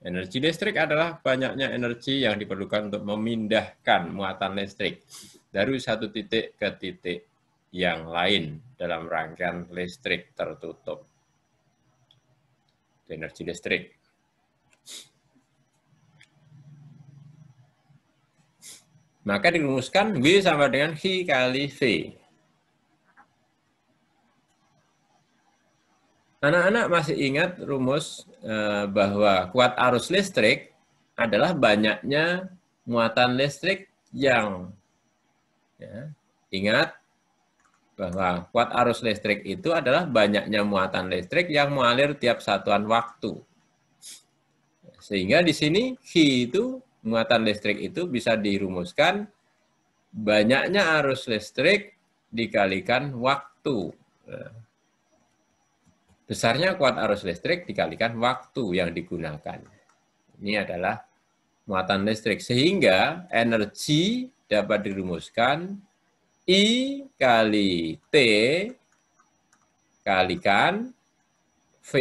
Energi listrik adalah banyaknya energi yang diperlukan untuk memindahkan muatan listrik dari satu titik ke titik yang lain dalam rangkaian listrik tertutup. Energi listrik. Maka dirumuskan W sama dengan I kali V. Anak-anak masih ingat rumus bahwa kuat arus listrik adalah banyaknya muatan listrik yang, ya, ingat bahwa kuat arus listrik itu adalah banyaknya muatan listrik yang mengalir tiap satuan waktu. Sehingga di sini I itu, muatan listrik itu bisa dirumuskan banyaknya arus listrik dikalikan waktu. Besarnya kuat arus listrik dikalikan waktu yang digunakan. Ini adalah muatan listrik. Sehingga energi dapat dirumuskan I kali T kalikan V.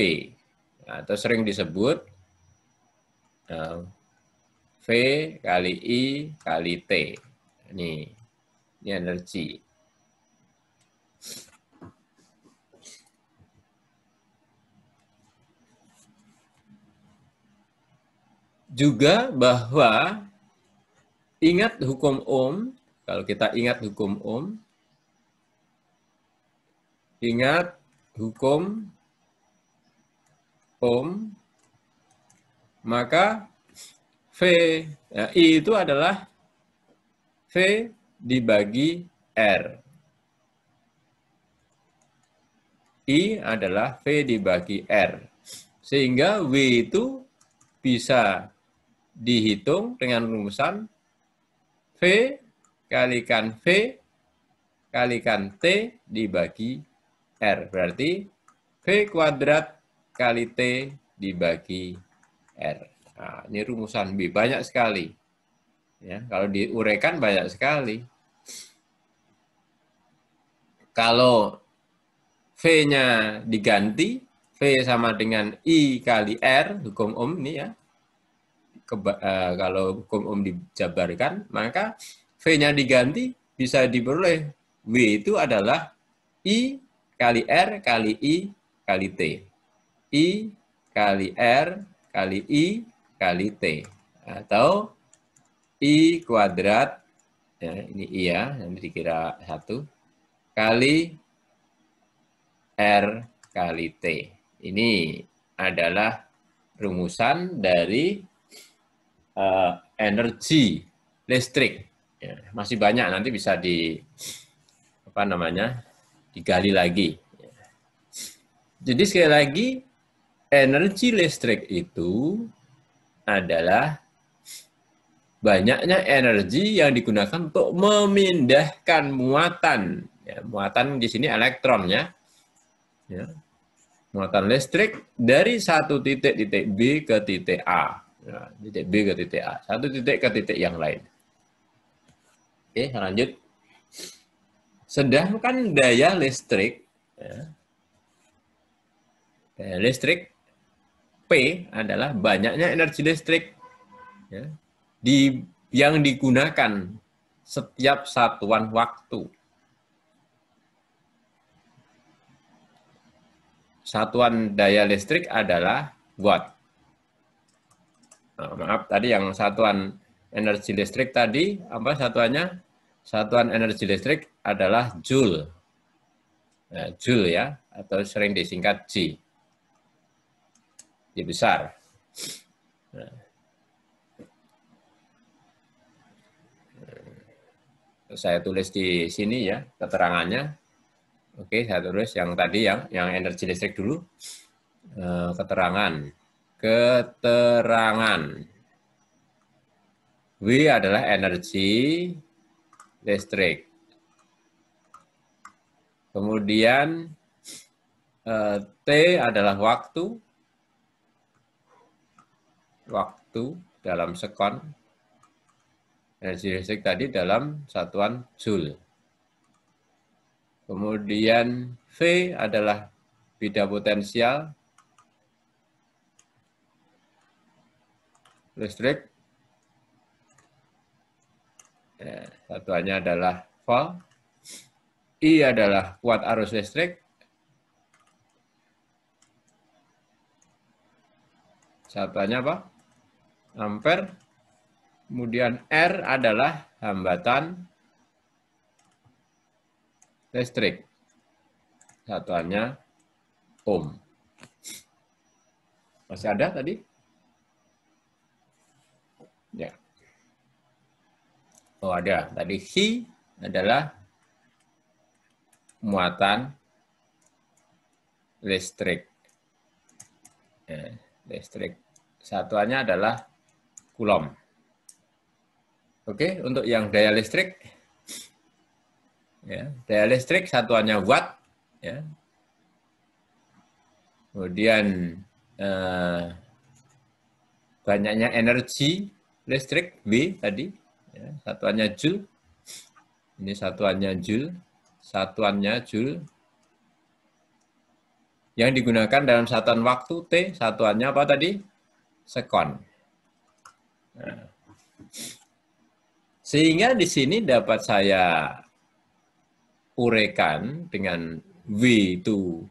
Atau sering disebut V kali I kali T. Ini energi. Juga bahwa ingat hukum Ohm, kalau kita ingat hukum Ohm, ingat hukum Ohm, maka V, ya, I itu adalah V dibagi R. I adalah V dibagi R. Sehingga W itu bisa dihitung dengan rumusan V kalikan V kalikan T dibagi R. Berarti V kuadrat kali T dibagi R. Nah, ini rumusan B. Banyak sekali. Ya, kalau diuraikan banyak sekali. Kalau V-nya diganti, V sama dengan I kali R, hukum Ohm ini ya. Kalau hukum Ohm dijabarkan, maka V-nya diganti bisa diperoleh W itu adalah I kali R kali I kali T. I kali R kali I kali T. Atau I kuadrat, ya, ini I ya, yang dikira 1, kali R kali T. Ini adalah rumusan dari energi listrik. Ya, masih banyak, nanti bisa digali lagi. Jadi sekali lagi, energi listrik itu adalah banyaknya energi yang digunakan untuk memindahkan muatan. Ya, muatan di sini elektron ya. Ya. Muatan listrik dari satu titik B ke titik A. Ya, titik B ke titik A. Satu titik ke titik yang lain. Oke, lanjut. Sedangkan daya listrik, ya, daya listrik P adalah banyaknya energi listrik, ya, yang digunakan setiap satuan waktu. Satuan daya listrik adalah watt. Nah, maaf, tadi yang satuan energi listrik tadi, apa satuannya? Satuan energi listrik adalah joule. Nah, joule ya, atau sering disingkat J. J besar. Nah. Saya tulis di sini ya, keterangannya. Oke, saya tulis yang tadi yang energi listrik dulu. Keterangan. W adalah energi listrik. Kemudian T adalah waktu dalam sekon. Energi listrik tadi dalam satuan joule. Kemudian V adalah beda potensial. listrik. Ya, satuannya adalah volt. I adalah kuat arus listrik. Satuannya apa? Ampere. Kemudian R adalah hambatan listrik. Satuannya ohm. Masih ada tadi? Ya. Oh ada. Tadi Chi adalah muatan listrik. Ya, listrik. Satuannya adalah Coulomb. Oke, untuk yang daya listrik, ya, daya listrik satuannya watt. Ya. Kemudian banyaknya energi listrik W tadi, ya, satuannya joule. Ini satuannya joule, satuannya joule. Yang digunakan dalam satuan waktu T, satuannya apa tadi? Sekon. Nah. Sehingga di sini dapat saya uraikan dengan W itu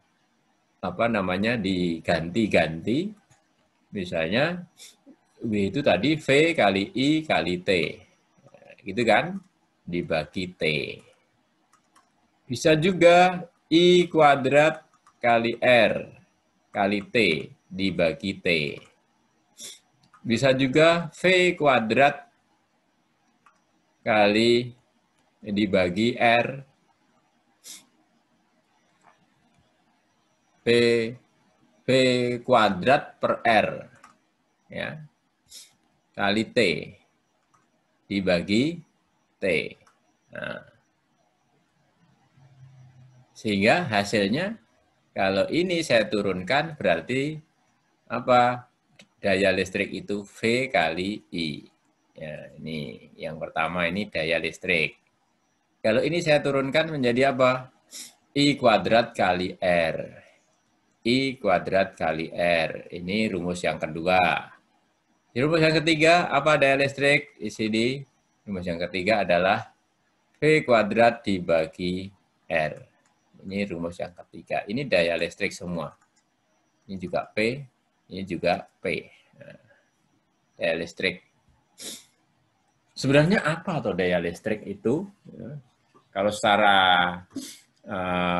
apa namanya diganti-ganti. Misalnya W itu tadi V kali I kali T. Gitu kan? Dibagi T. Bisa juga I kuadrat kali R kali T dibagi T. Bisa juga V kuadrat kali dibagi R P kuadrat per R ya, kali T dibagi T. Nah, sehingga hasilnya kalau ini saya turunkan berarti apa? Daya listrik itu V kali I. Ya, ini yang pertama ini daya listrik. Kalau ini saya turunkan menjadi apa? I kuadrat kali R. I kuadrat kali R. Ini rumus yang kedua. Rumus yang ketiga, apa daya listrik? Di sini, rumus yang ketiga adalah V kuadrat dibagi R. Ini rumus yang ketiga. Ini daya listrik semua. Ini juga P, ini juga P. Nah, daya listrik. Sebenarnya apa atau daya listrik itu? Kalau secara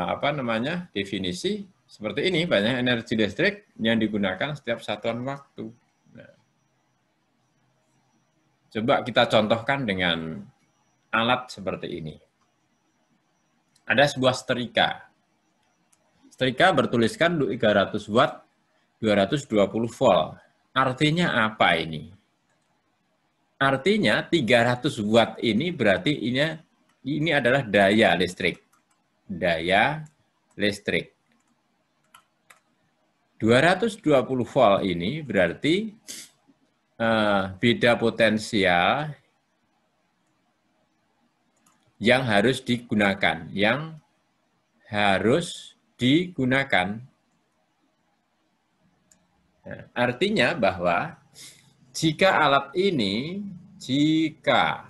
apa namanya definisi seperti ini, banyak energi listrik yang digunakan setiap satuan waktu. Nah, coba kita contohkan dengan alat seperti ini. Ada sebuah setrika. Setrika bertuliskan 300 watt, 220 volt. Artinya apa ini? Artinya 300 watt ini berarti ini adalah daya listrik. Daya listrik. 220 volt ini berarti beda potensial yang harus digunakan. Yang harus digunakan. Nah, artinya bahwa jika alat ini, jika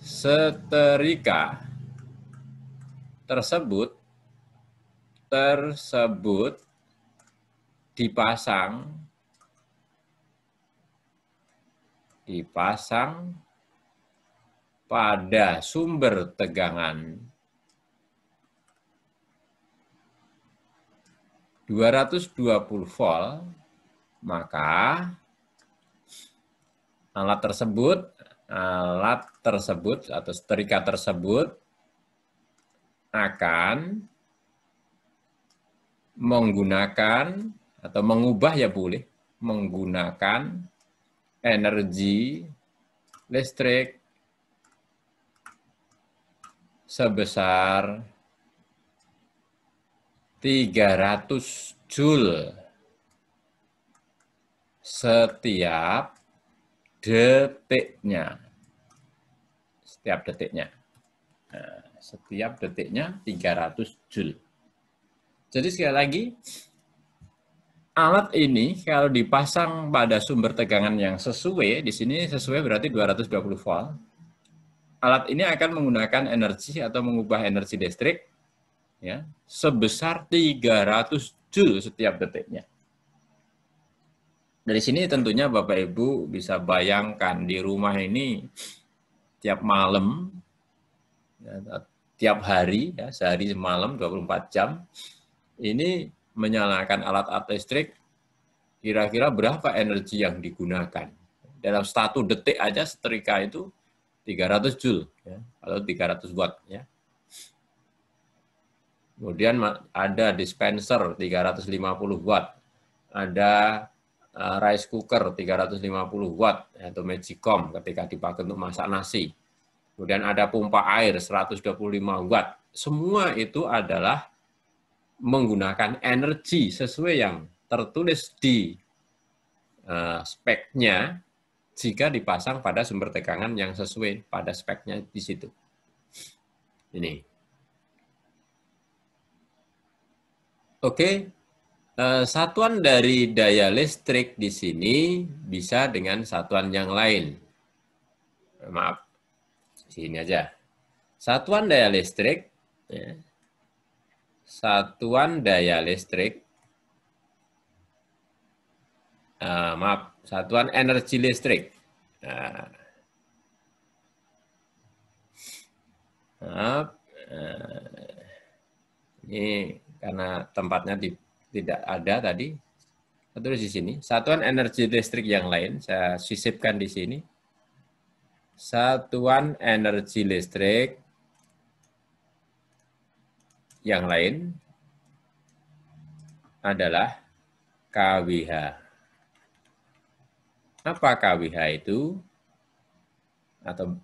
setrika tersebut dipasang pada sumber tegangan 220 volt, maka alat tersebut atau setrika tersebut akan menggunakan atau mengubah ya boleh, menggunakan energi listrik sebesar 300 joule setiap detiknya. Setiap detiknya. Nah, setiap detiknya 300 joule. Jadi sekali lagi, alat ini kalau dipasang pada sumber tegangan yang sesuai, di sini sesuai berarti 220 volt. Alat ini akan menggunakan energi atau mengubah energi listrik ya, sebesar 300 Joule setiap detiknya. Dari sini tentunya Bapak Ibu bisa bayangkan di rumah ini tiap malam, ya, tiap hari, ya, sehari semalam 24 jam, ini menyalakan alat-alat listrik, kira-kira berapa energi yang digunakan. Dalam 1 detik aja setrika itu 300 Joule, ya, atau 300 watt. Ya. Kemudian ada dispenser 350 watt, ada rice cooker 350 watt, atau magicom ketika dipakai untuk masak nasi. Kemudian ada pompa air 125 watt. Semua itu adalah menggunakan energi sesuai yang tertulis di speknya jika dipasang pada sumber tegangan yang sesuai pada speknya di situ. Ini. Oke. Satuan dari daya listrik di sini bisa dengan satuan yang lain. Maaf, sini aja. Satuan daya listrik, ya. Satuan daya listrik, maaf, satuan energi listrik. Maaf, ini karena tempatnya tidak ada tadi. Terus di sini, satuan energi listrik yang lain, saya sisipkan di sini. Satuan energi listrik yang lain adalah kWh. Apa kWh itu? Atau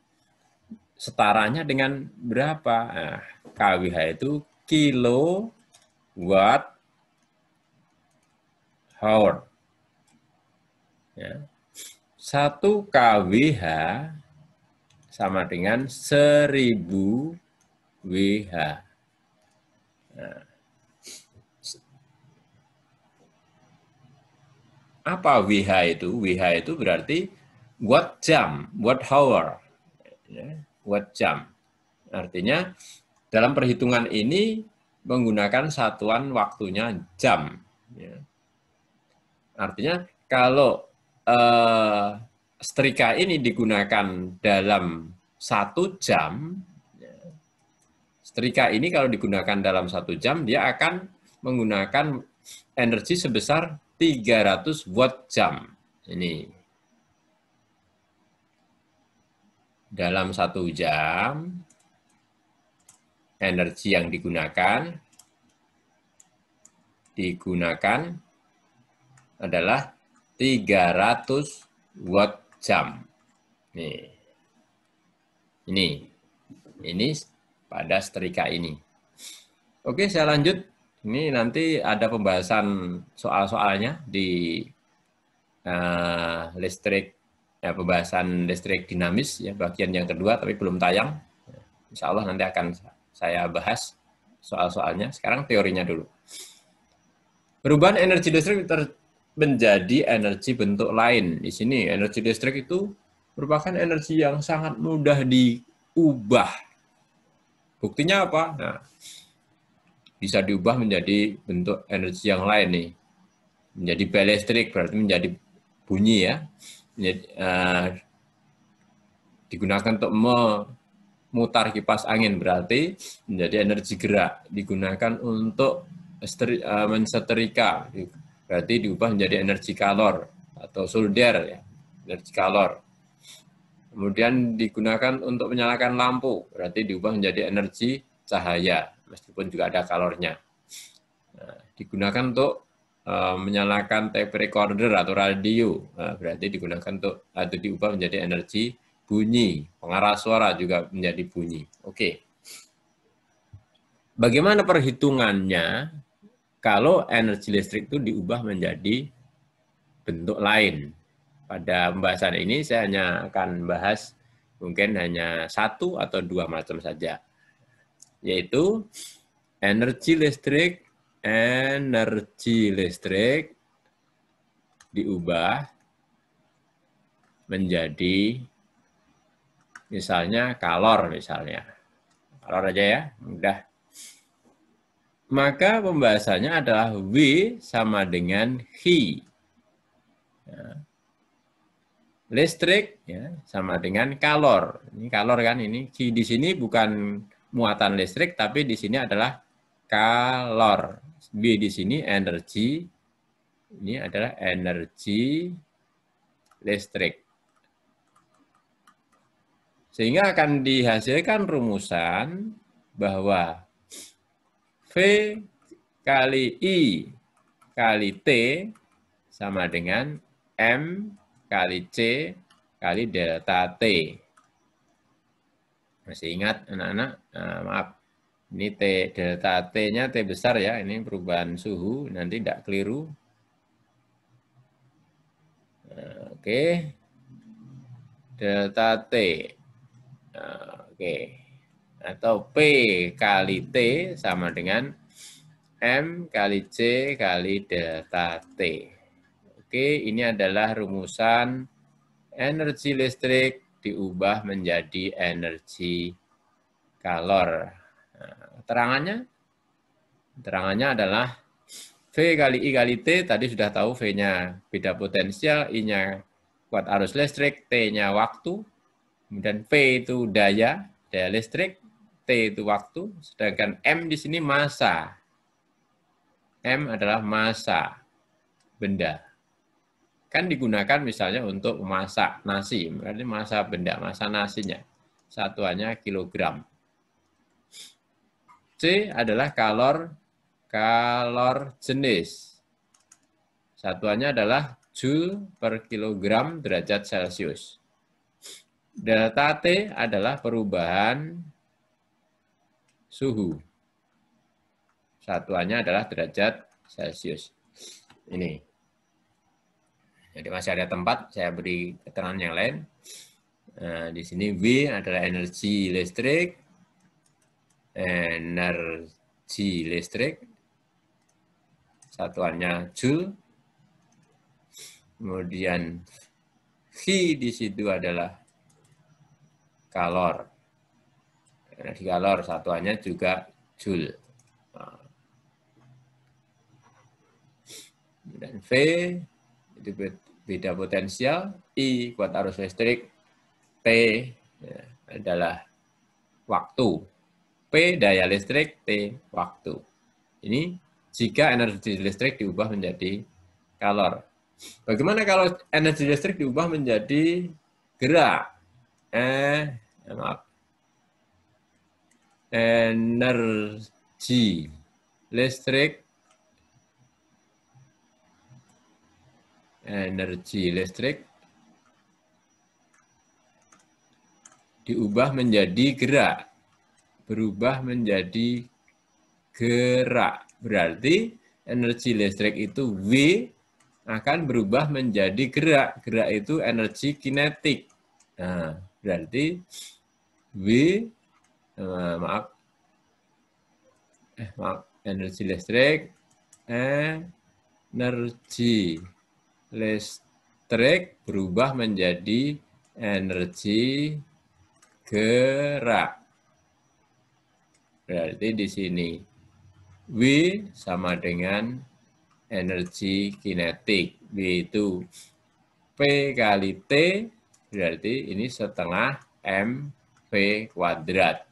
setaranya dengan berapa? Nah, kWh itu kilowatt hour. Ya. 1 kWh sama dengan 1000 Wh. Nah, apa Wh itu? Wh itu berarti watt jam, watt hour. Ya, watt jam. Artinya dalam perhitungan ini menggunakan satuan waktunya jam. Ya. Artinya kalau setrika ini digunakan dalam 1 jam, setrika ini kalau digunakan dalam 1 jam, dia akan menggunakan energi sebesar 300 watt jam. Ini. Dalam 1 jam, energi yang digunakan adalah 300 watt jam. Ini pada setrika ini. Oke, saya lanjut. Ini nanti ada pembahasan soal-soalnya di listrik, pembahasan listrik dinamis, ya, bagian yang kedua, tapi belum tayang. Insya Allah nanti akan saya bahas soal-soalnya. Sekarang teorinya dulu. Perubahan energi listrik menjadi energi bentuk lain. Di sini energi listrik itu merupakan energi yang sangat mudah diubah. Buktinya apa? Nah, bisa diubah menjadi bentuk energi yang lain nih. Menjadi bel listrik berarti menjadi bunyi ya. Menjadi, digunakan untuk memutar kipas angin berarti menjadi energi gerak. Digunakan untuk mensetrika berarti diubah menjadi energi kalor atau solder ya, energi kalor. Kemudian digunakan untuk menyalakan lampu berarti diubah menjadi energi cahaya meskipun juga ada kalornya. Nah, digunakan untuk menyalakan tape recorder atau radio berarti digunakan untuk atau diubah menjadi energi bunyi. Pengarah suara juga menjadi bunyi. Oke. Bagaimana perhitungannya kalau energi listrik itu diubah menjadi bentuk lain? Pada pembahasan ini saya hanya akan bahas mungkin hanya 1 atau 2 macam saja, yaitu energi listrik diubah menjadi misalnya kalor misalnya. Kalor aja ya, mudah. Maka pembahasannya adalah W sama dengan Hi. Ya. Listrik ya, sama dengan kalor. Ini kalor kan ini. Hi di sini bukan muatan listrik, tapi di sini adalah kalor. B di sini energi. Ini adalah energi listrik. Sehingga akan dihasilkan rumusan bahwa V kali I kali T sama dengan M kali C kali delta T. Masih ingat anak-anak? Nah, maaf, ini T delta T-nya T besar ya, ini perubahan suhu, nanti tidak keliru. Nah, oke, delta T. Nah, oke, atau P kali T sama dengan M kali C kali delta T. Oke, ini adalah rumusan energi listrik diubah menjadi energi kalor. Nah, terangannya adalah V kali I kali T, tadi sudah tahu V-nya beda potensial, I-nya kuat arus listrik, T-nya waktu, kemudian V itu daya listrik, T itu waktu, sedangkan M di sini massa. M adalah massa benda. Kan digunakan misalnya untuk memasak nasi, berarti massa benda, massa nasinya. Satuannya kilogram. C adalah kalor jenis. Satuannya adalah Joule per kilogram derajat Celcius. Delta T adalah perubahan suhu. Satuannya adalah derajat Celcius. Ini. Jadi masih ada tempat, saya beri keterangan yang lain. Nah, di sini W adalah energi listrik. Energi listrik. Satuannya Joule. Kemudian V di situ adalah kalor. Energi kalor satuannya juga Joule. Dan V itu beda potensial, I kuat arus listrik, T ya, adalah waktu. P daya listrik, T waktu. Ini jika energi listrik diubah menjadi kalor. Bagaimana kalau energi listrik diubah menjadi gerak? Maaf. Energi listrik diubah menjadi gerak. Berubah menjadi gerak. Berarti energi listrik itu W akan berubah menjadi gerak. Gerak itu energi kinetik. Nah, berarti W, maaf, energi listrik, energi listrik berubah menjadi energi gerak. Berarti di sini W sama dengan energi kinetik. W itu P kali T, berarti ini setengah mV kuadrat.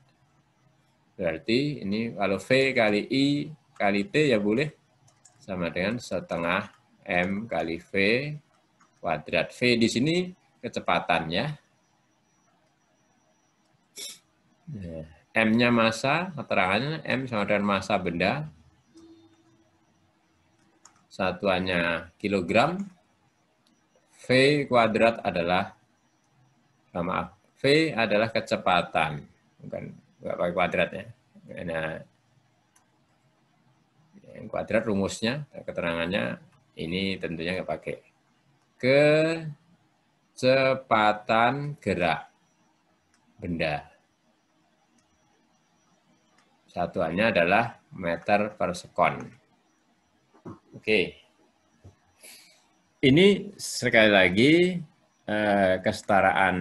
Berarti ini kalau V kali I kali T ya boleh sama dengan setengah M kali V kuadrat. V di sini kecepatannya. M-nya massa, keterangannya M sama dengan massa benda. Satuannya kilogram. V kuadrat adalah, maaf, V adalah kecepatan. Bukan pakai kuadrat ya. Nah, yang kuadrat rumusnya, keterangannya ini tentunya nggak pakai. Kecepatan gerak benda. Satuannya adalah meter per sekon. Oke. ini sekali lagi kesetaraan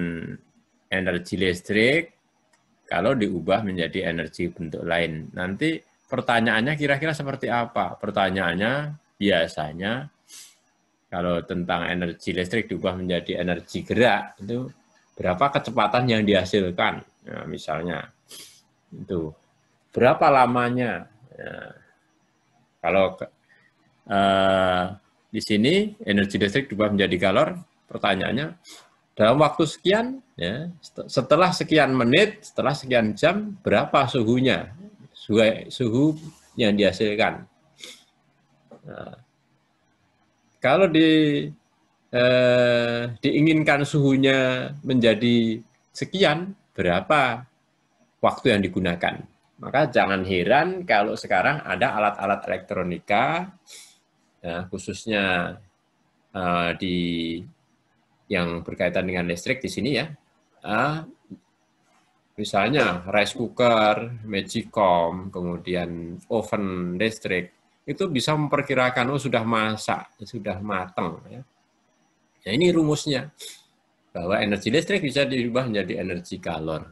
energi listrik kalau diubah menjadi energi bentuk lain. Nanti pertanyaannya kira-kira seperti apa? Pertanyaannya biasanya kalau tentang energi listrik diubah menjadi energi gerak, itu berapa kecepatan yang dihasilkan? Nah, misalnya, itu berapa lamanya? Nah, kalau di sini energi listrik diubah menjadi kalor, pertanyaannya dalam waktu sekian, ya, setelah sekian menit, setelah sekian jam, berapa suhunya? Suhu yang dihasilkan. Nah, kalau diinginkan suhunya menjadi sekian, berapa waktu yang digunakan? Maka jangan heran kalau sekarang ada alat-alat elektronika, ya, khususnya di yang berkaitan dengan listrik di sini ya, misalnya rice cooker, magicom, kemudian oven listrik, itu bisa memperkirakan sudah masak, sudah matang. Ya. Nah, ini rumusnya, bahwa energi listrik bisa diubah menjadi energi kalor.